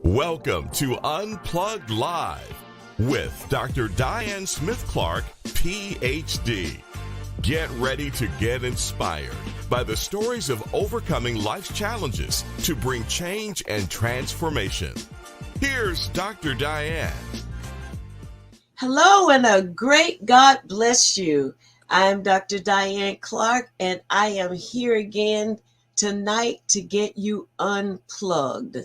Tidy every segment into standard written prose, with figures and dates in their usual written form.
Welcome to Unplugged Live with Dr. Diane Smith-Clark, PhD. Get ready to get inspired by the stories of overcoming life's challenges to bring change and transformation. Here's Dr. Diane. Hello and a great God bless you. I'm Dr. Diane Clark and I am here again tonight to get you unplugged.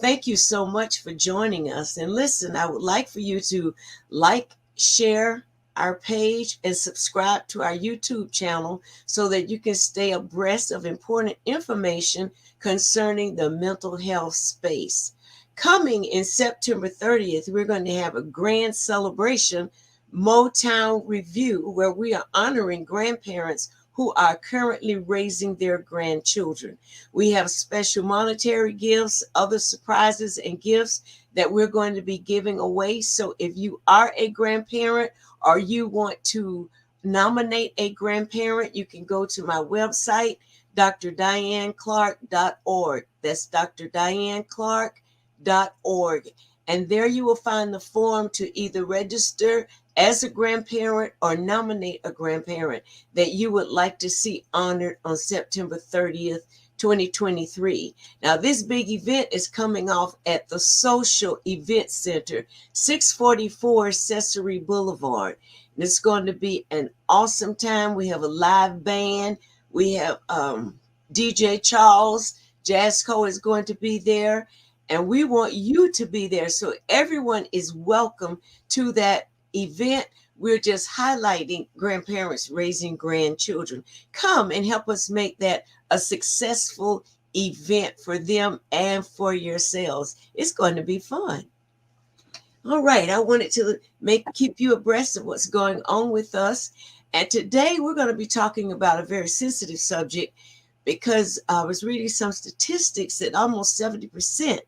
Thank you so much for joining us. And listen, I would like for you to like, share our page, and subscribe to our YouTube channel so that you can stay abreast of important information concerning the mental health space. Coming in September 30th, we're going to have a grand celebration, Motown Review, where we are honoring grandparents who are currently raising their grandchildren. We have special monetary gifts, other surprises and gifts that we're going to be giving away. So if you are a grandparent or you want to nominate a grandparent, you can go to my website, drdianeclark.org. That's drdianeclark.org. And there you will find the form to either register as a grandparent or nominate a grandparent that you would like to see honored on September 30th, 2023. Now, this big event is coming off at the Social Event Center, 644 Cesare Boulevard. And it's going to be an awesome time. We have a live band. We have DJ Charles. Jazzco is going to be there. And we want you to be there. So everyone is welcome to that event. We're just highlighting grandparents raising grandchildren. Come and help us make that a successful event for them and for yourselves. It's going to be fun. All right, I wanted to keep you abreast of what's going on with us. And today we're going to be talking about a very sensitive subject because I was reading some statistics that almost 70%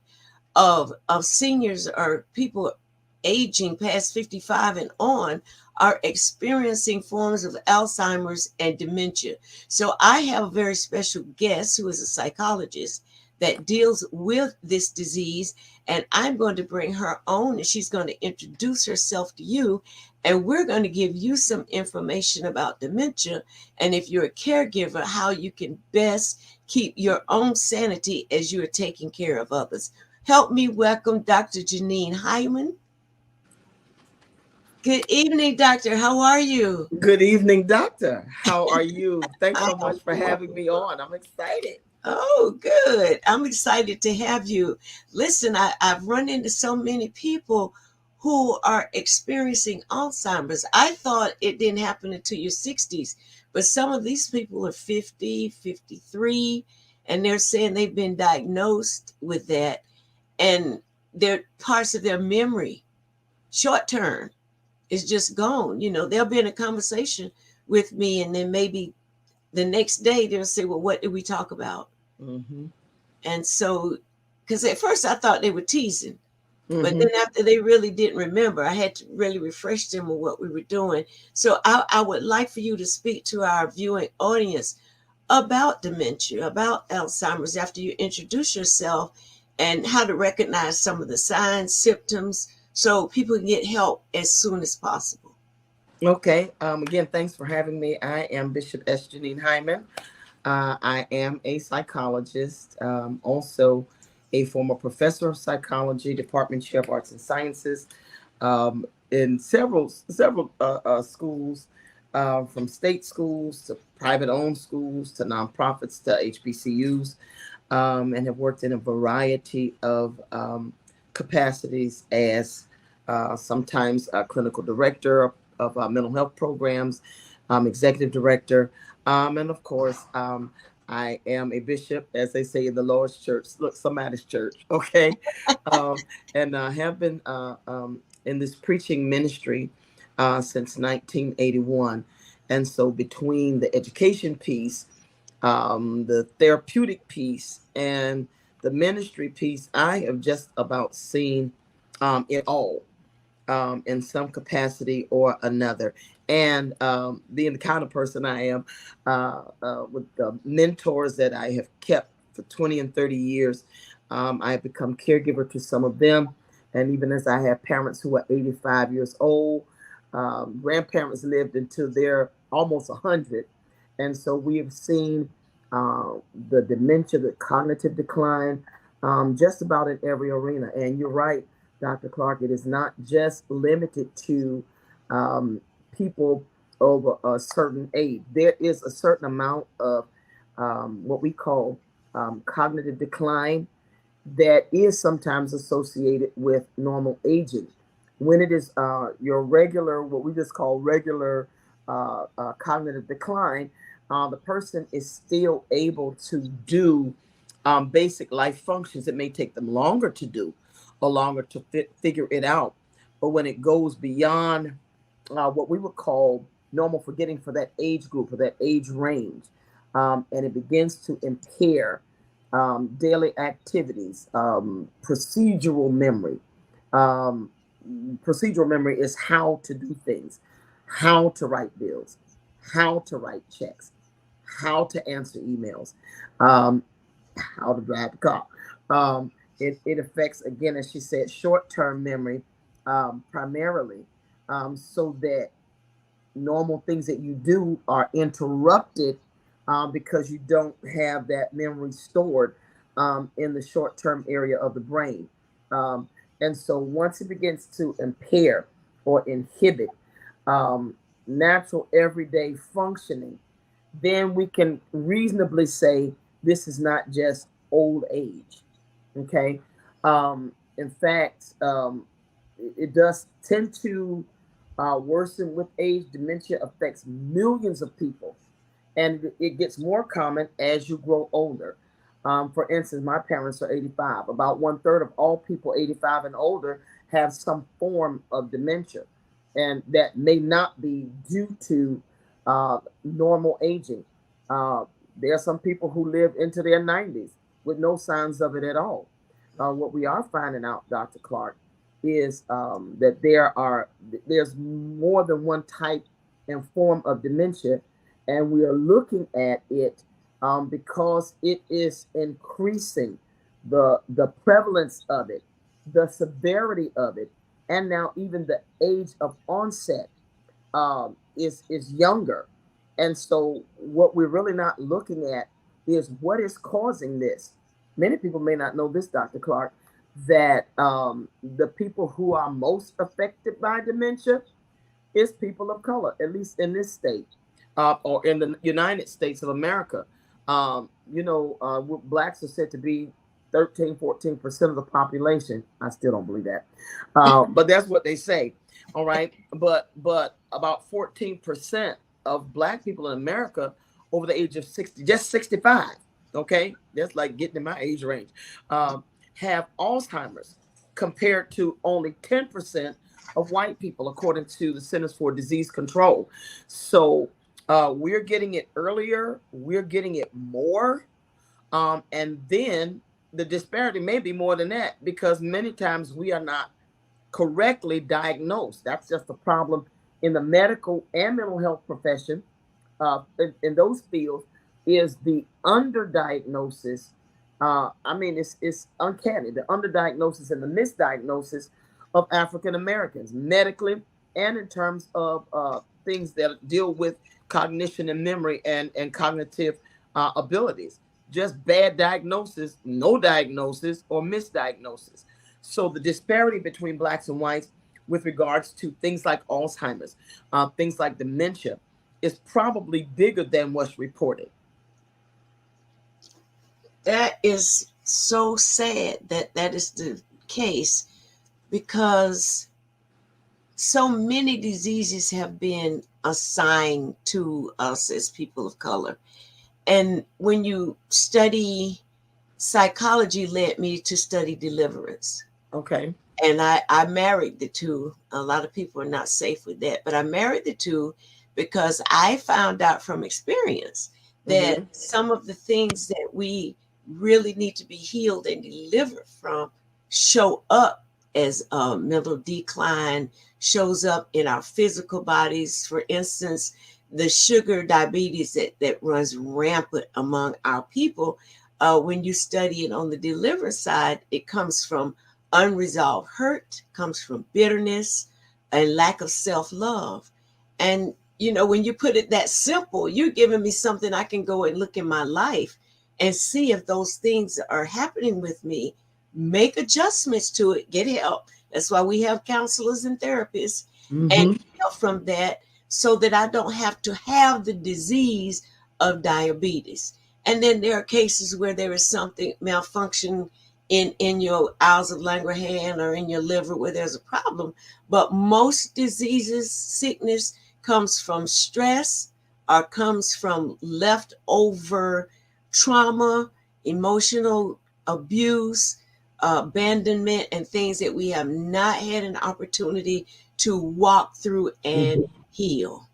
of seniors or people aging past 55 and on are experiencing forms of Alzheimer's and dementia. So I have a very special guest who is a psychologist that deals with this disease, and I'm going to bring her on and she's going to introduce herself to you, and we're going to give you some information about dementia, and if you're a caregiver, how you can best keep your own sanity as you are taking care of others. Help me welcome Dr. Janine Hyman. Good evening, doctor. How are you? Good evening, doctor. How are you? Thanks so much for having me on. I'm excited. Oh, good. I'm excited to have you. Listen, I've run into so many people who are experiencing Alzheimer's. I thought it didn't happen until your 60s, but some of these people are 50, 53, and they're saying they've been diagnosed with that, and their parts of their memory, short term, is just gone. You know, they'll be in a conversation with me, and then maybe the next day they'll say, well, what did we talk about? Mm-hmm. And so, because at first I thought they were teasing, but then after they really didn't remember, I had to really refresh them on what we were doing. So I would like for you to speak to our viewing audience about dementia, about Alzheimer's, after you introduce yourself, and how to recognize some of the signs, symptoms, so people can get help as soon as possible. Okay. Again, thanks for having me. I am Bishop S. Janine Hyman. I am a psychologist, also a former professor of psychology, Department Chair of Arts and Sciences, in several schools, from state schools to private-owned schools to nonprofits to HBCUs, and have worked in a variety of capacities as sometimes a clinical director of mental health programs, executive director, and of course, I am a bishop, as they say in the Lord's church. Look, somebody's church, okay? And I have been in this preaching ministry since 1981. And so between the education piece, the therapeutic piece, and the ministry piece, I have just about seen it all in some capacity or another. And being the kind of person I am, with the mentors that I have kept for 20 and 30 years, I have become caregiver to some of them. And even as I have parents who are 85 years old, grandparents lived until they're almost 100. And so we have seen the dementia, the cognitive decline, just about in every arena. And you're right, Dr. Clark, it is not just limited to people over a certain age. There is a certain amount of what we call cognitive decline that is sometimes associated with normal aging. When it is your regular, what we just call regular cognitive decline, the person is still able to do basic life functions. It may take them longer to do or longer to figure it out. But when it goes beyond what we would call normal forgetting for that age group or that age range, and it begins to impair daily activities, procedural memory. Um, Procedural memory is how to do things, how to write bills, how to write checks, how to answer emails, um, how to drive the car. It affects, again, as she said, short-term memory primarily, so that normal things that you do are interrupted because you don't have that memory stored in the short-term area of the brain. Um, and so once it begins to impair or inhibit natural everyday functioning, then we can reasonably say this is not just old age. Okay. In fact, it does tend to worsen with age. Dementia affects millions of people, and it gets more common as you grow older. For instance, my parents are 85. About one third of all people 85 and older have some form of dementia, and that may not be due to normal aging. Uh, there are some people who live into their 90s with no signs of it at all. What we are finding out, Dr. Clark, is that there's more than one type and form of dementia, and we are looking at it because it is increasing the prevalence of it, the severity of it, and now even the age of onset is younger. And so what we're really not looking at is what is causing this. Many people may not know this, Dr. Clark, that the people who are most affected by dementia is people of color, at least in this state or in the United States of America. Blacks are said to be 13, 14% of the population. I still don't believe that. But that's what they say. All right. But about 14% of Black people in America over the age of 60, just 65. Okay. That's like getting in my age range, have Alzheimer's compared to only 10% of white people, according to the Centers for Disease Control. So we're getting it earlier. We're getting it more. And then the disparity may be more than that because many times we are not correctly diagnosed. That's just a problem in the medical and mental health profession. In those fields is the underdiagnosis. It's uncanny, the underdiagnosis and the misdiagnosis of African Americans medically and in terms of things that deal with cognition and memory and cognitive abilities. Just bad diagnosis, no diagnosis, or misdiagnosis. So the disparity between Blacks and whites with regards to things like Alzheimer's, things like dementia, is probably bigger than what's reported. That is so sad that is the case, because so many diseases have been assigned to us as people of color. And when you study psychology, led me to study deliverance. Okay. And I married the two. A lot of people are not safe with that, but I married the two because I found out from experience that some of the things that we really need to be healed and delivered from show up as mental decline, shows up in our physical bodies. For instance, the sugar diabetes that runs rampant among our people when you study it on the deliver side, it comes from unresolved hurt, comes from bitterness and lack of self-love. And, you know, when you put it that simple, you're giving me something I can go and look in my life and see if those things are happening with me, make adjustments to it, get help. That's why we have counselors and therapists, and Mhm. help from that so that I don't have to have the disease of diabetes. And then there are cases where there is something malfunction in your Isles of Langerhans or in your liver where there's a problem. But most diseases, sickness comes from stress or comes from leftover trauma, emotional abuse, abandonment, and things that we have not had an opportunity to walk through and heal.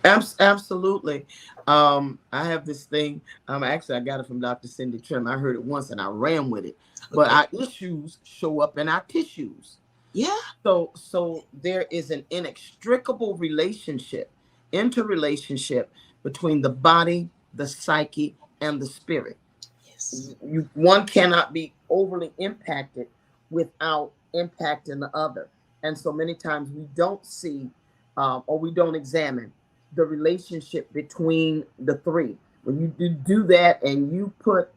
Absolutely. I have this thing. Actually, I got it from Dr. Cindy Trim. I heard it once and I ran with it. But Okay. our issues show up in our tissues. Yeah. So there is an inextricable relationship, interrelationship between the body, the psyche, and the spirit. Yes. One cannot be overly impacted without impacting the other. And so many times we don't see or we don't examine the relationship between the three. When you do that and you put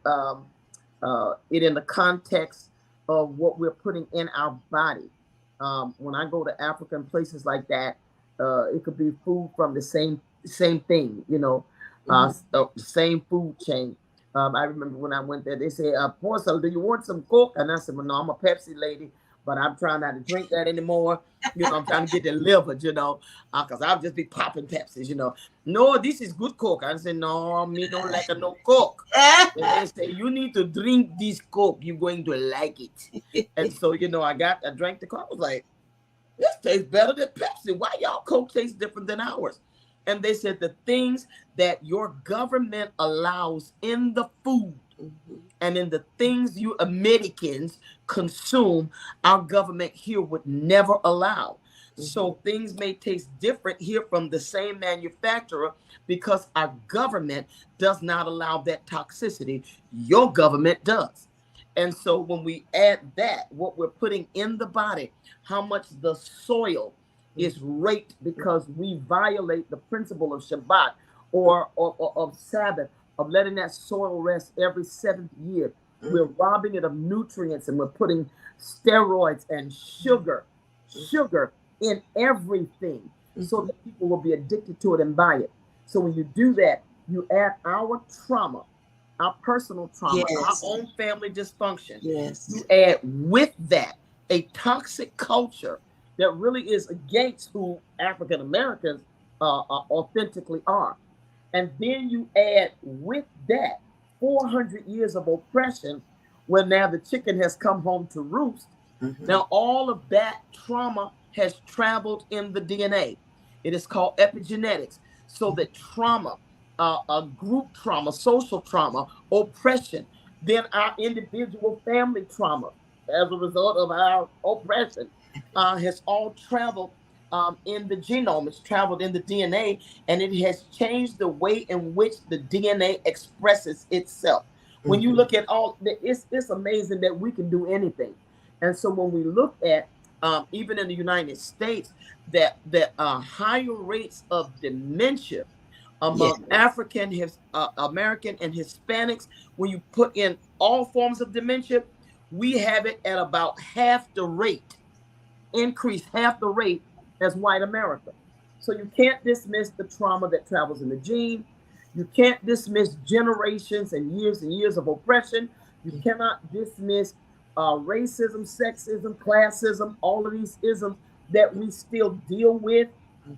it in the context of what we're putting in our body. When I go to Africa and places like that, it could be food from the same thing, you know, the same food chain. I remember when I went there, they said, Porcel, do you want some Coke? And I said, well, no, I'm a Pepsi lady, but I'm trying not to drink that anymore. You know, I'm trying to get delivered, you know, because I'll just be popping Pepsis, you know. No, this is good Coke. I said, no, me don't like no Coke. And they say, you need to drink this Coke. You're going to like it. And so, you know, I drank the Coke. I was like, this tastes better than Pepsi. Why y'all Coke tastes different than ours? And they said the things that your government allows in the food and in the things you Americans consume, our government here would never allow. So things may taste different here from the same manufacturer because our government does not allow that toxicity. Your government does. And so when we add that, what we're putting in the body, how much the soil is raped because we violate the principle of Shabbat or of Sabbath, of letting that soil rest every 7th year. We're robbing it of nutrients and we're putting steroids and sugar in everything so that people will be addicted to it and buy it. So when you do that, you add our trauma, our personal trauma, Yes. our own family dysfunction. Yes. You add with that a toxic culture that really is against who African Americans authentically are. And then you add with that 400 years of oppression, where now the chicken has come home to roost. Now, all of that trauma has traveled in the DNA. It is called epigenetics. So that trauma, group trauma, social trauma, oppression, then our individual family trauma as a result of our oppression has all traveled in the genome. It's traveled in the DNA, and it has changed the way in which the DNA expresses itself. When you look at it's amazing that we can do anything. And so when we look at even in the United States, that higher rates of dementia among African, American, and Hispanics, when you put in all forms of dementia, we have it at about half the rate, increase half the rate as white America. So you can't dismiss the trauma that travels in the gene. You can't dismiss generations and years of oppression. You cannot dismiss racism, sexism, classism, all of these isms that we still deal with.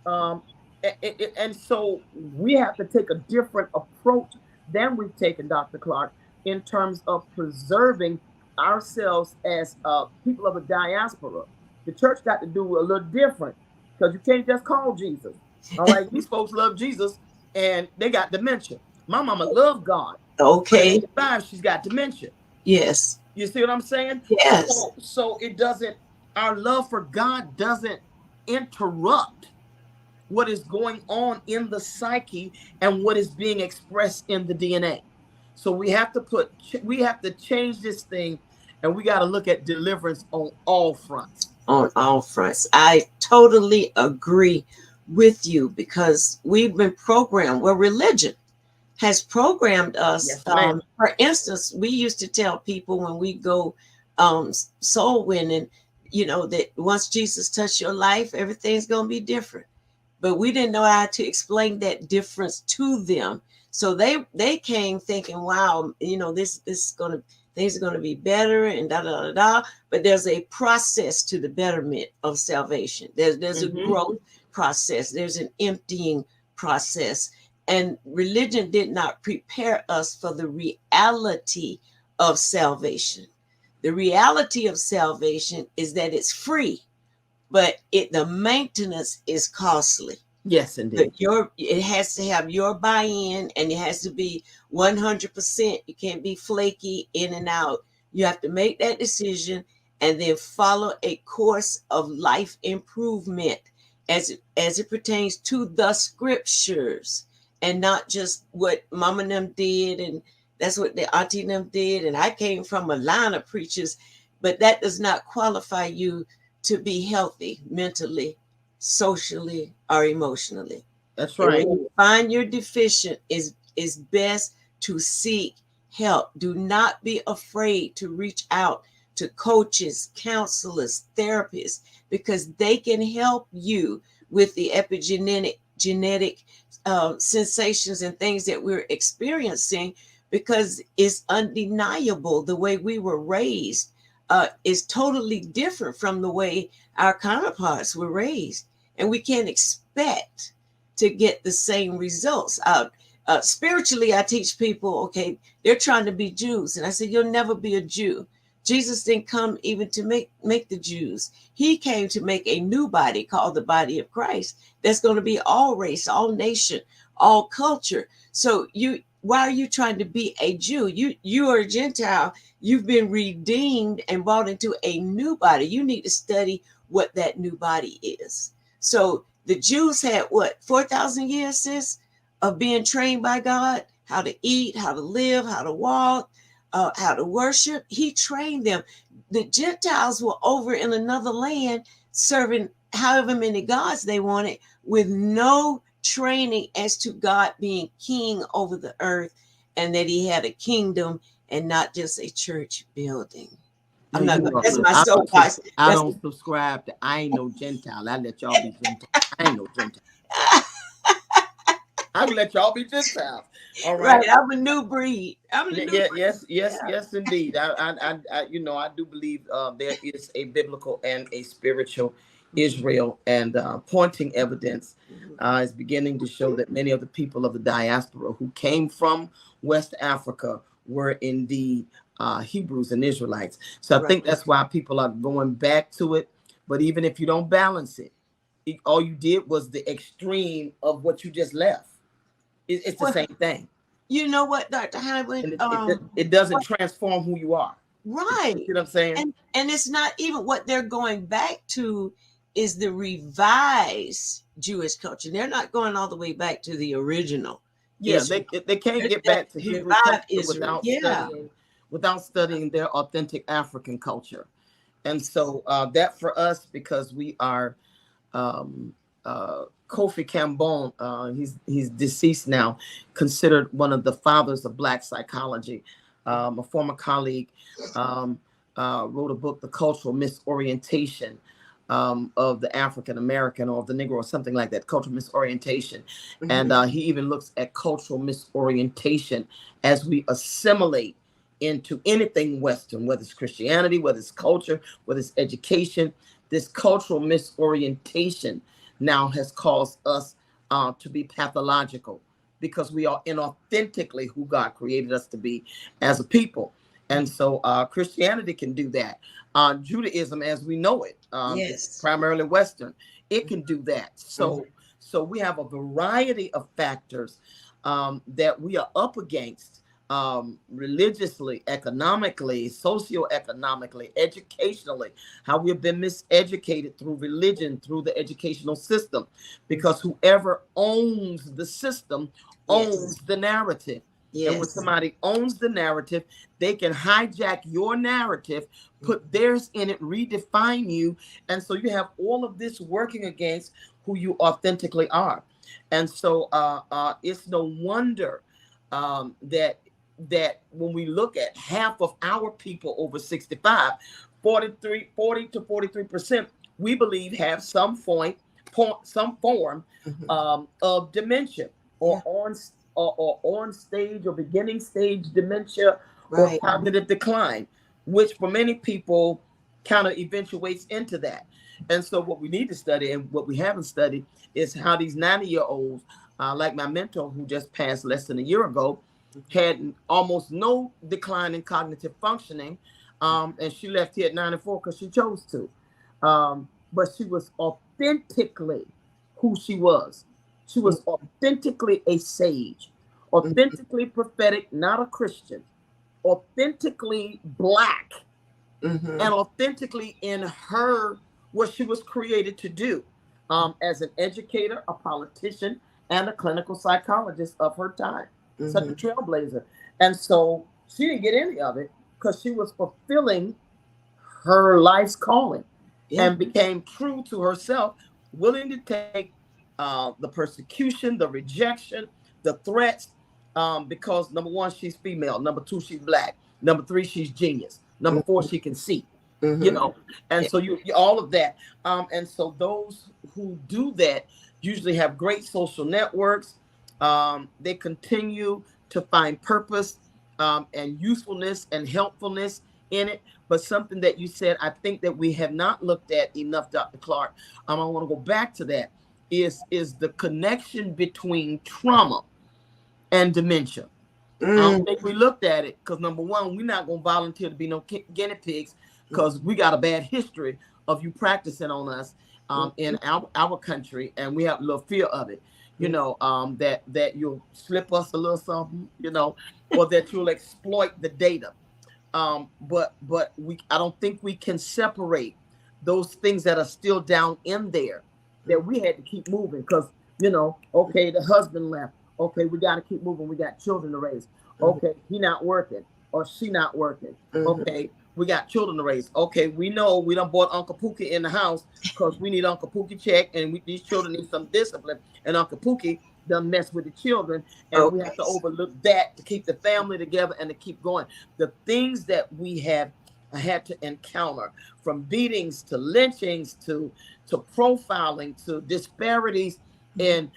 And so we have to take a different approach than we've taken, Dr. Clark, in terms of preserving ourselves as people of a diaspora. The church got to do a little different because you can't just call Jesus. All right, these folks love Jesus and they got dementia. My mama loved God. Okay. But at 85, she's got dementia. Yes. You see what I'm saying? Yes. So it doesn't, our love for God doesn't interrupt what is going on in the psyche and what is being expressed in the DNA. So we have to change this thing, and we got to look at deliverance on all fronts. On all fronts. I totally agree with you because we've been programmed. Well, religion has programmed us. Yes, ma'am. For instance, we used to tell people when we go soul winning, that once Jesus touched your life, everything's going to be different. But we didn't know how to explain that difference to them. So they came thinking, wow, this is going to, things are going to be better and da da da da. But there's a process to the betterment of salvation. There's a growth process. There's an emptying process. And religion did not prepare us for the reality of salvation. The reality of salvation is that it's free, but the maintenance is costly. Yes, indeed. It has to have your buy-in, and it has to be 100%. You can't be flaky in and out. You have to make that decision and then follow a course of life improvement as it pertains to the scriptures, and not just what mama and them did, and that's what the auntie and them did. And I came from a line of preachers, but that does not qualify you to be healthy mentally, socially, or emotionally. That's right. And when you find you're deficient, is best to seek help. Do not be afraid to reach out to coaches, counselors, therapists, because they can help you with the genetic sensations and things that we're experiencing, because it's undeniable the way we were raised is totally different from the way our counterparts were raised. And we can't expect to get the same results. Spiritually, I teach people, okay, they're trying to be Jews. And I said, you'll never be a Jew. Jesus didn't come even to make the Jews. He came to make a new body called the body of Christ. That's going to be all race, all nation, all culture. So why are you trying to be a Jew? You are a Gentile. You've been redeemed and brought into a new body. You need to study what that new body is. So the Jews had 4,000 years, sis, of being trained by God, how to eat, how to live, how to walk, how to worship. He trained them. The Gentiles were over in another land serving however many gods they wanted, with no training as to God being king over the earth, and that he had a kingdom and not just a church building. I'm not going to, that's my soapbox. I don't subscribe to, I ain't no Gentile. I let y'all be Gentile. I ain't no Gentile. I will let y'all be Gentiles. All right. I'm a new breed. I'm a new breed. Yes, indeed. I do believe there is a biblical and a spiritual Israel, and pointing evidence is beginning to show that many of the people of the diaspora who came from West Africa were indeed Hebrews and Israelites. So I think that's why people are going back to it. But even if you don't balance it, all you did was the extreme of what you just left. It's the same thing. You know what, Dr. Hyman? It doesn't transform who you are. Right. You know what I'm saying? And it's not even what they're going back to is the revised Jewish culture. They're not going all the way back to the original. Yeah, they can't get back to Hebrew culture without studying their authentic African culture. And so that for us, because we are Kofi Cambon, he's deceased now, considered one of the fathers of Black psychology. A former colleague wrote a book, The Cultural Misorientation of the African American or of the Negro, or something like that, cultural misorientation. Mm-hmm. And he even looks at cultural misorientation as we assimilate into anything Western, whether it's Christianity, whether it's culture, whether it's education. This cultural misorientation now has caused us to be pathological, because we are inauthentically who God created us to be as a people. And so Christianity can do that. Judaism, as we know it, primarily Western, it can do that. So we have a variety of factors that we are up against religiously, economically, socioeconomically, educationally, how we've been miseducated through religion, through the educational system, because whoever owns the system owns the narrative. And when Yes. somebody owns the narrative, they can hijack your narrative, put theirs in it, redefine you. And so you have all of this working against who you authentically are. And so it's no wonder that when we look at half of our people over 65, 40 to 43%, we believe have some form of dementia or on stage or beginning stage dementia or Right. cognitive decline, which for many people kind of eventuates into that. And so what we need to study and what we haven't studied is how these 90-year-olds, like my mentor who just passed less than a year ago, had almost no decline in cognitive functioning. And she left here at 94 because she chose to. But she was authentically who she was. She was authentically a sage, authentically prophetic, not a Christian, authentically Black, and authentically in her what she was created to do, as an educator, a politician, and a clinical psychologist of her time. Such a trailblazer. And so she didn't get any of it because she was fulfilling her life's calling and became true to herself, willing to take the persecution, the rejection, the threats, because number one, she's female. Number two, she's Black. Number three, she's genius. Number four, she can see. You know, and so you all of that. And so those who do that usually have great social networks. They continue to find purpose and usefulness and helpfulness in it. But something that you said, I think that we have not looked at enough, Dr. Clark. I want to go back to that. Is the connection between trauma and dementia? I don't think we looked at it because number one, we're not going to volunteer to be no guinea pigs because we got a bad history of you practicing on us in our country, and we have a little fear of it. You know, that you'll slip us a little something, you know, or that you'll exploit the data. But I don't think we can separate those things that are still down in there that we had to keep moving because, you know, okay, the husband left. Okay, we got to keep moving. We got children to raise. Okay, he not working or she not working. Okay, we got children to raise. Okay, we know we done bought Uncle Pookie in the house because we need Uncle Pookie check and these children need some discipline. And Uncle Pookie done mess with the children, and we have to overlook that to keep the family together and to keep going. The things that we have had to encounter, from beatings to lynchings to profiling to disparities in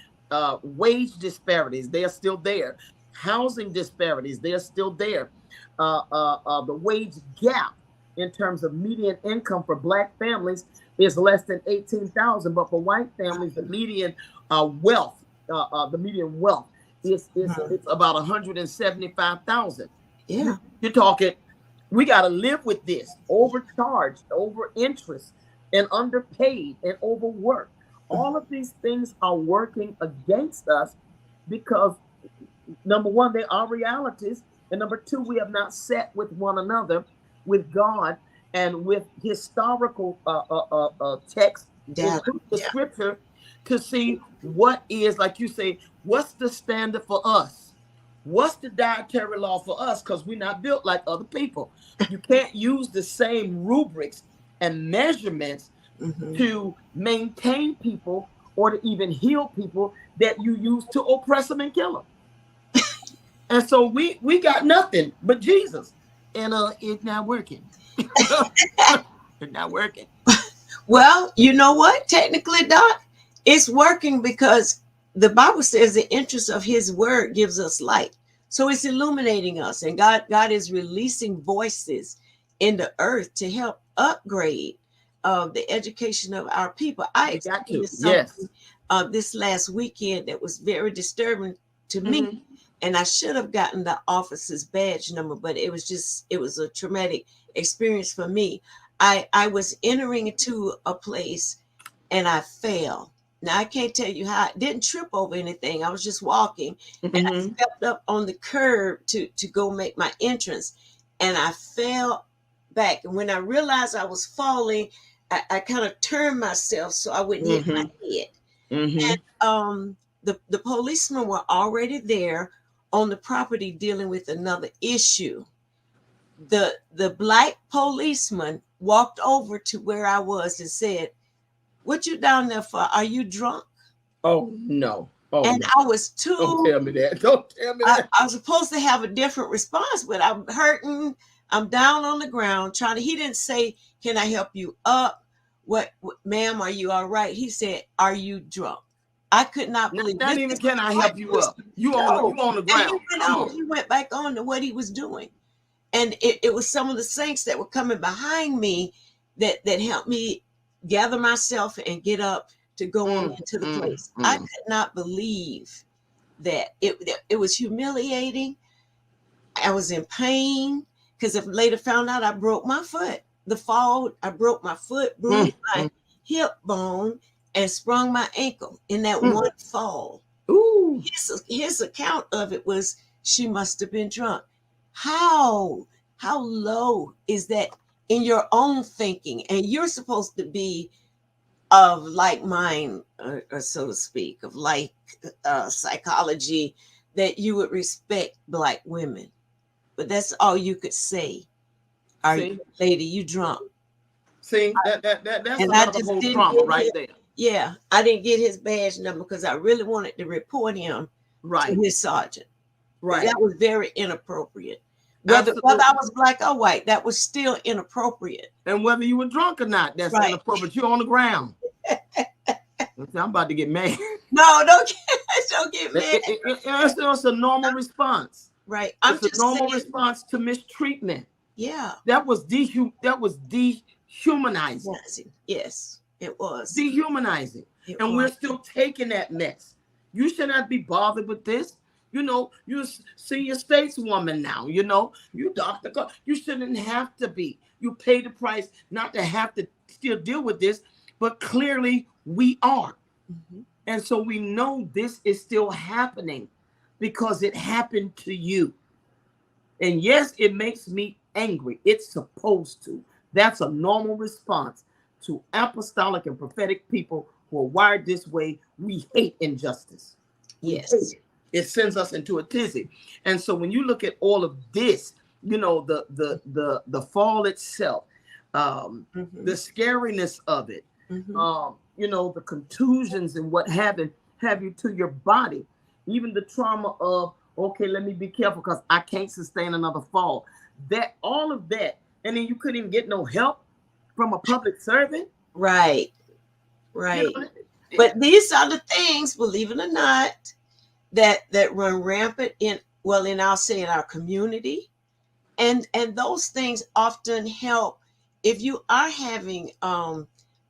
wage disparities, they are still there. Housing disparities, they are still there. The wage gap in terms of median income for Black families is less than $18,000, but for white families, the median wealth is it's about $175,000. Yeah. You're talking, we got to live with this overcharged, over interest, and underpaid and overworked. All of these things are working against us because number one, they are realities, and number two, we have not sat with one another, with God, and with historical text, the scripture, to see what is, like you say, what's the standard for us? What's the dietary law for us? Because we're not built like other people. You can't use the same rubrics and measurements to maintain people or to even heal people that you use to oppress them and kill them. And so we got nothing but Jesus, and it's not working. It's not working. Well, you know what? Technically, Doc, it's working because the Bible says the interest of His word gives us light. So it's illuminating us, and God is releasing voices in the earth to help upgrade the education of our people. I experienced something this last weekend that was very disturbing to me. And I should have gotten the officer's badge number, but it was a traumatic experience for me. I was entering into a place and I fell. Now, I can't tell you how. I didn't trip over anything. I was just walking and I stepped up on the curb to go make my entrance, and I fell back. And when I realized I was falling, I kind of turned myself so I wouldn't hit my head. And the policemen were already there on the property dealing with another issue. The black policeman walked over to where I was and said, "What you down there for? Are you drunk?" Oh no. Oh, And no. I was too. Don't tell me that. Don't tell me that. I was supposed to have a different response, but I'm hurting. I'm down on the ground trying to. He didn't say, "Can I help you up? What ma'am, are you all right?" He said, "Are you drunk?" I could not believe. Not even can I help you up. You on the ground. He went back on to what he was doing. And it was some of the saints that were coming behind me that helped me gather myself and get up to go on into the place. I could not believe that. It was humiliating. I was in pain because I later found out I broke my foot. The fall, I broke my foot, bruised my hip bone, and sprung my ankle in that one fall. Ooh. His account of it was, she must have been drunk. How low is that in your own thinking? And you're supposed to be of like mind, or so to speak, of like psychology, that you would respect black women. But that's all you could say. Are you, lady, you drunk? See, that's another whole trauma right there. Yeah, I didn't get his badge number because I really wanted to report him to his sergeant. Right. That was very inappropriate. Whether I was black or white, that was still inappropriate. And whether you were drunk or not, that's inappropriate. You're on the ground. I'm about to get mad. No, don't get mad. It's a normal response. Right. It's a normal response to mistreatment. Yeah. That was dehumanizing. Yes, it was. Dehumanizing. We're still taking that mess. You should not be bothered with this. You know, you're a senior stateswoman now. You know, you Dr. You shouldn't have to be. You pay the price not to have to still deal with this, but clearly we are. And so we know this is still happening because it happened to you. And yes, it makes me angry. It's supposed to. That's a normal response to apostolic and prophetic people who are wired this way. We hate injustice. Yes. It sends us into a tizzy. And so when you look at all of this, you know, the fall itself, the scariness of it, you know, the contusions and what have you to your body, even the trauma of, okay, let me be careful because I can't sustain another fall. That all of that, and then you couldn't even get no help from a public servant. Right. You know, but these are the things, believe it or not, that run rampant in our community. And those things often help if you are having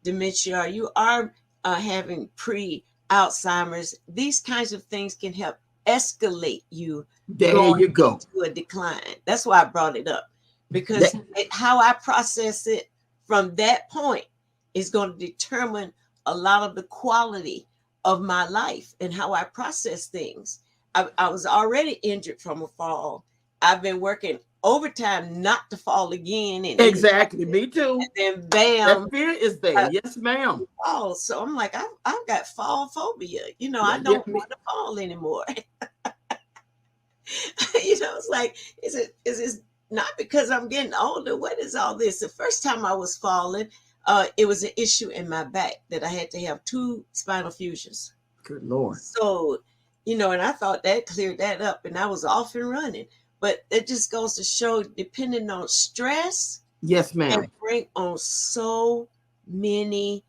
dementia, or you are having pre-Alzheimer's. These kinds of things can help escalate you. There you go. To a decline. That's why I brought it up, because how I process it from that point is going to determine a lot of the quality of my life and how I process things. I was already injured from a fall. I've been working overtime not to fall again. And exactly, me too. And then bam, that fear is there. Yes, ma'am. Oh, so I'm like, I've got fall phobia. You know, I don't want to fall anymore. You know, it's like, is it not because I'm getting older? What is all this? The first time I was falling, it was an issue in my back that I had to have 2 spinal fusions. Good Lord. So, you know, and I thought that cleared that up and I was off and running. But it just goes to show, depending on stress, yes, ma'am, can bring on so many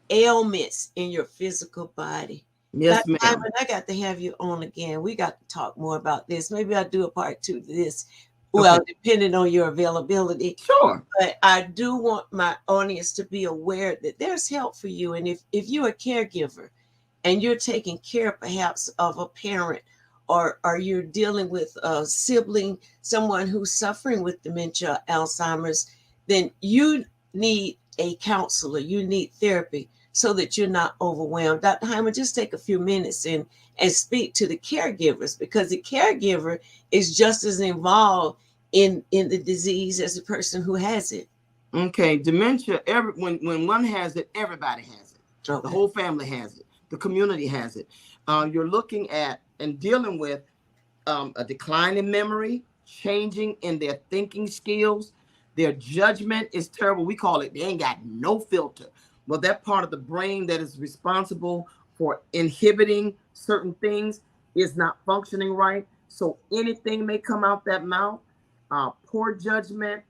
ailments in your physical body. Yes, ma'am. I got to have you on again. We got to talk more about this. Maybe I'll do a part 2 to this. Well, depending on your availability. Sure. But I do want my audience to be aware that there's help for you. And if you're a caregiver and you're taking care perhaps of a parent, or you're dealing with a sibling, someone who's suffering with dementia, Alzheimer's, then you need a counselor. You need therapy so that you're not overwhelmed. Dr. Hyman, just take a few minutes and speak to the caregivers, because the caregiver is just as involved in the disease as the person who has it. Okay, dementia, when one has it, everybody has it. Okay. The whole family has it. The community has it. You're looking at and dealing with a decline in memory, changing in their thinking skills. Their judgment is terrible. We call it, they ain't got no filter. Well, that part of the brain that is responsible for inhibiting certain things is not functioning right. So anything may come out that mouth. Poor judgment,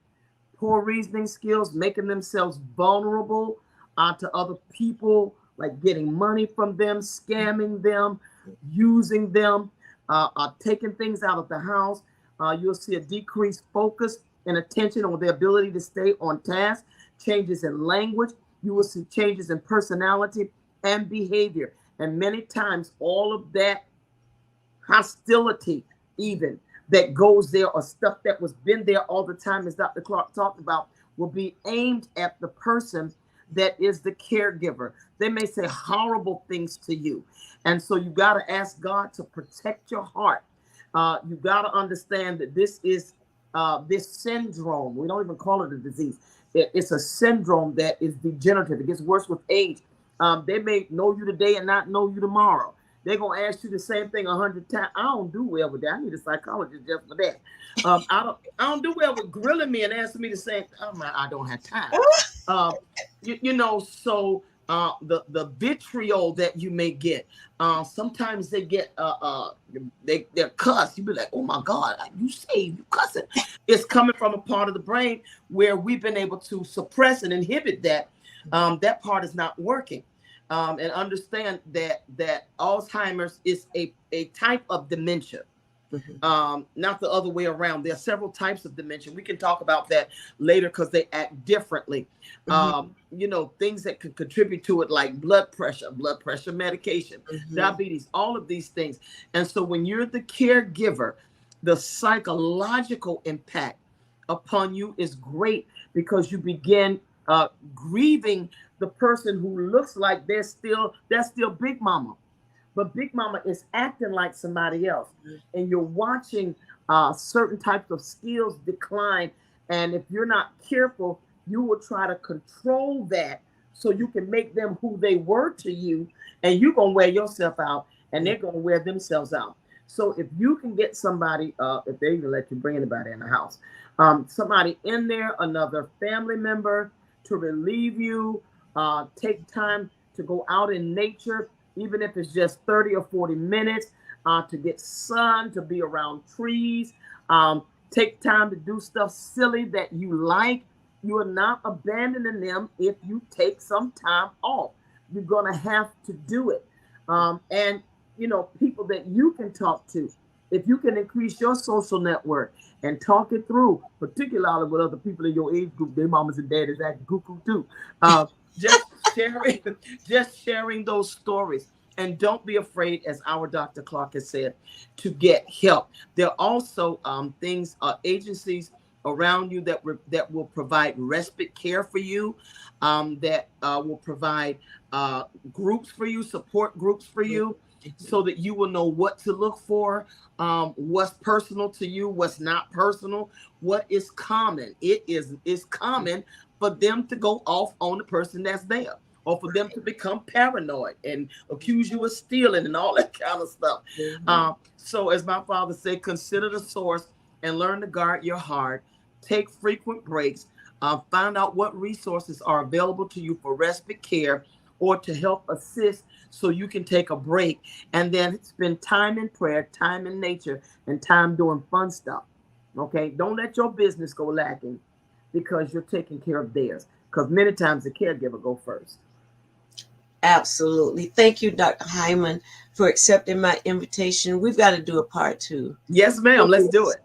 poor reasoning skills, making themselves vulnerable to other people, like getting money from them, scamming them, using them, taking things out of the house. You'll see a decreased focus and attention on their ability to stay on task, changes in language. You will see changes in personality and behavior. And many times, all of that hostility, even that goes there, or stuff that was been there all the time, as Dr. Clark talked about, will be aimed at the person that is the caregiver. They may say horrible things to you. And so you got to ask God to protect your heart. You got to understand that this is this syndrome. We don't even call it a disease. It's a syndrome that is degenerative. It gets worse with age. They may know you today and not know you tomorrow. They're going to ask you the same thing 100 times. I don't do well with that. I need a psychologist just for that. I don't do well with grilling me and asking me the same. I don't have time. So the vitriol that you may get, sometimes they get they're cussed. You be like, oh my God, you say you cussing. It's coming from a part of the brain where we've been able to suppress and inhibit that. That part is not working. And understand that Alzheimer's is a type of dementia, not the other way around. There are several types of dementia. We can talk about that later because they act differently. Things that can contribute to it, like blood pressure medication, diabetes, all of these things. And so when you're the caregiver, the psychological impact upon you is great, because you begin grieving the person who looks like that's still Big Mama, but Big Mama is acting like somebody else, and you're watching certain types of skills decline. And if you're not careful, you will try to control that so you can make them who they were to you, and you're gonna wear yourself out, and they're gonna wear themselves out. So if you can get somebody, if they even let you bring anybody in the house, somebody in there, another family member, to relieve you. Take time to go out in nature, even if it's just 30 or 40 minutes, to get sun, to be around trees. Take time to do stuff silly that you like. You are not abandoning them if you take some time off. You're going to have to do it. And, people that you can talk to, if you can increase your social network and talk it through, particularly with other people in your age group, their mamas and daddies act cuckoo too. Just sharing those stories. And don't be afraid, as our Dr. Clark has said, to get help. There are also agencies around you that will provide respite care for you, that will provide groups for you, support groups for you, so that you will know what to look for, what's personal to you, what's not personal, what is common. It's common for them to go off on the person that's there, or for them to become paranoid and accuse you of stealing and all that kind of stuff. So as my father said, consider the source and learn to guard your heart. Take frequent breaks. Find out what resources are available to you for respite care or to help assist, so you can take a break, and then spend time in prayer, time in nature, and time doing fun stuff. Okay? Don't let your business go lacking because you're taking care of theirs, because many times the caregiver go first. Absolutely. Thank you, Dr. Hyman, for accepting my invitation. We've got to do a part 2. Yes, ma'am. Let's do it.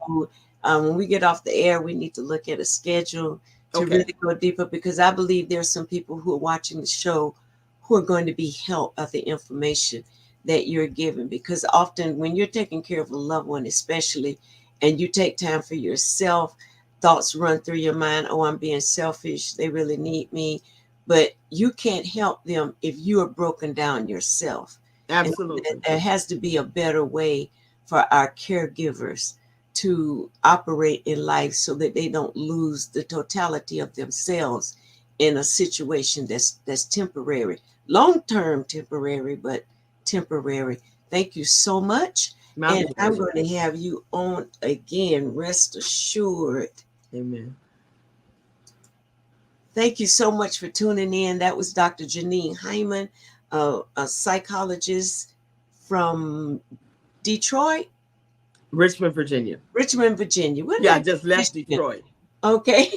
When we get off the air, we need to look at a schedule to really go deeper, because I believe there's some people who are watching the show who are going to be helped by the information that you're giving. Because often when you're taking care of a loved one, especially, and you take time for yourself, thoughts run through your mind, oh, I'm being selfish, they really need me. But you can't help them if you are broken down yourself. Absolutely. And there has to be a better way for our caregivers to operate in life so that they don't lose the totality of themselves in a situation that's temporary. Long-term temporary, but temporary. Thank you so much. And pleasure. I'm going to have you on again, rest assured. Amen. Thank you so much for tuning in. That was Dr. Janine Hyman, a psychologist from Detroit. Richmond, Virginia. Richmond, Virginia. Yeah, I just left Detroit. Okay,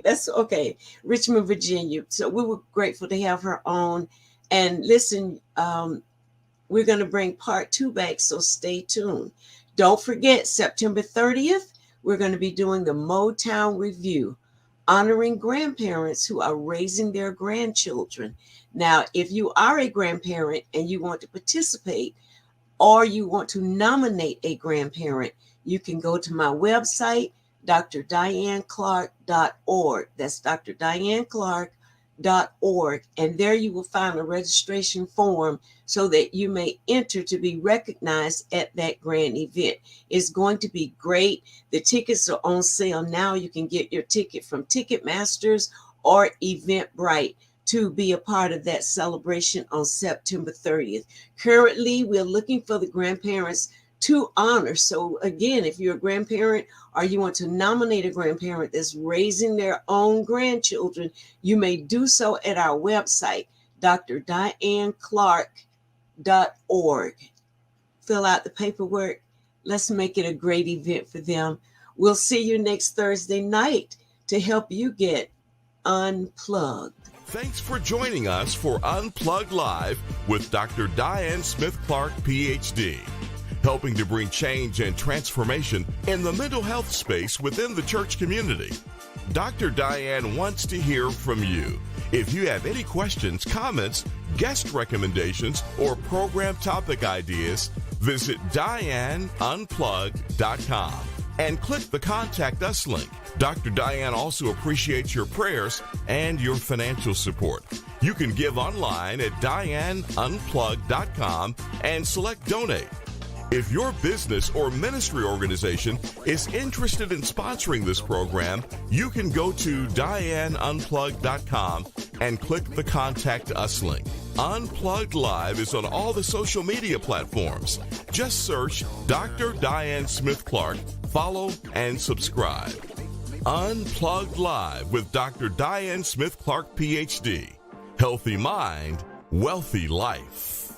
that's okay. Richmond, Virginia. So we were grateful to have her on. And listen, we're going to bring part 2 back, so stay tuned. Don't forget, September 30th, we're going to be doing the Motown Review, honoring grandparents who are raising their grandchildren. Now, if you are a grandparent and you want to participate, or you want to nominate a grandparent, you can go to my website, drdianeclark.org. That's drdianeclark.org. And there you will find a registration form so that you may enter to be recognized at that grand event. It's going to be great. The tickets are on sale now. You can get your ticket from Ticketmasters or Eventbrite to be a part of that celebration on September 30th. Currently, we're looking for the grandparents to honor. So again, if you're a grandparent or you want to nominate a grandparent that's raising their own grandchildren, you may do so at our website, drdianeclark.org. Fill out the paperwork. Let's make it a great event for them. We'll see you next Thursday night to help you get unplugged. Thanks for joining us for Unplugged Live with Dr. Diane Smith-Clark, PhD, helping to bring change and transformation in the mental health space within the church community. Dr. Diane wants to hear from you. If you have any questions, comments, guest recommendations, or program topic ideas, visit DianeUnplugged.com and click the Contact Us link. Dr. Diane also appreciates your prayers and your financial support. You can give online at DianeUnplugged.com and select Donate. If your business or ministry organization is interested in sponsoring this program, you can go to DianeUnplugged.com and click the Contact Us link. Unplugged Live is on all the social media platforms. Just search Dr. Diane Smith-Clark, follow, and subscribe. Unplugged Live with Dr. Diane Smith-Clark, PhD. Healthy mind, wealthy life.